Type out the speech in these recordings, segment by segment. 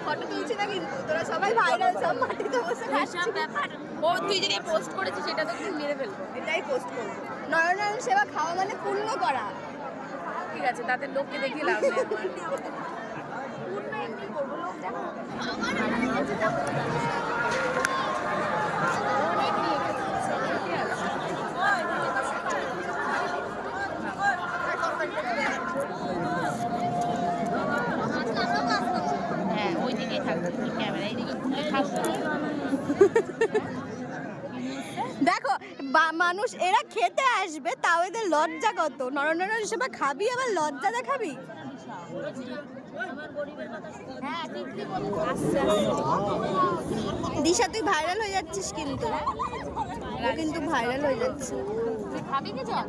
Photo তুলছি না কিন্তু তোরা সবাই ভাইরাল, সব মাটিতে বসে খাচ্ছিস। ব্যাপার ও তুই যেটা পোস্ট করেছিস সেটা তো তুই মেরে ফেলবো। এটাই পোস্ট করবো। নরনারায়ণ সেবা খাওয়া মানে পূর্ণ করা। ঠিক আছে, তাদের লোককে দেখে লাভ নেই আমার। পূর্ণ এমনি করবো, লোক দেখো। হ্যাঁ ওই দিকেই থাকবে ক্যামেরা, এইদিকে ঘুরে থাকবে। দেখো মানুষ এরা খেতে আসবে, তাও এদের লজ্জা কত। নরনারায়ণ সেবা খাবি আবার লজ্জা দেখাবি। দিশা তুই ভাইরাল হয়ে যাচ্ছিস কিন্তু, ও কিন্তু ভাইরাল হয়ে যাচ্ছে। তুই খাবি কি জল?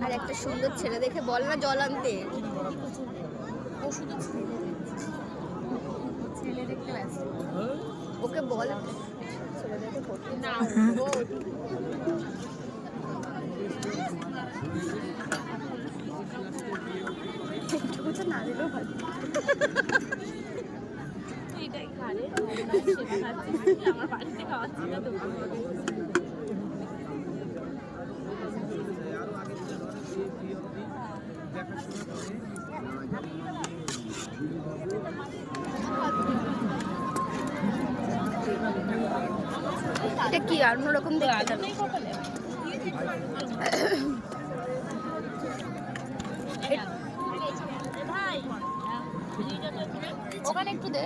আর একটা সুন্দর ছেলে দেখে বল না জল আনতে। ও শুধু ছেলে দেখতে ব্যস্ত। ওকে বল না না দিলেও ভালো। এটাই খারে আমার বাড়িতে খাওয়াচ্ছি না তো। এটা কি আর অন্যরকম দেখতে ভাই ওখানে একটু দে।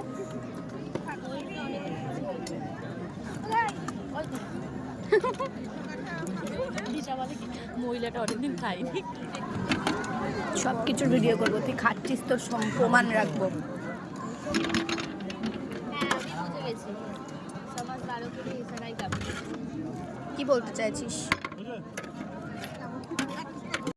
মহিলাটা অনেকদিন খাইনি। সব কিছুর ভিডিও করবো, তুই খাচ্ছিস তোর প্রমাণ রাখবো। হ্যাঁ আমি বুঝে গেছি, সমাজ 12 করে এছাড়াই খাবে। কি বলতে চাইছিস?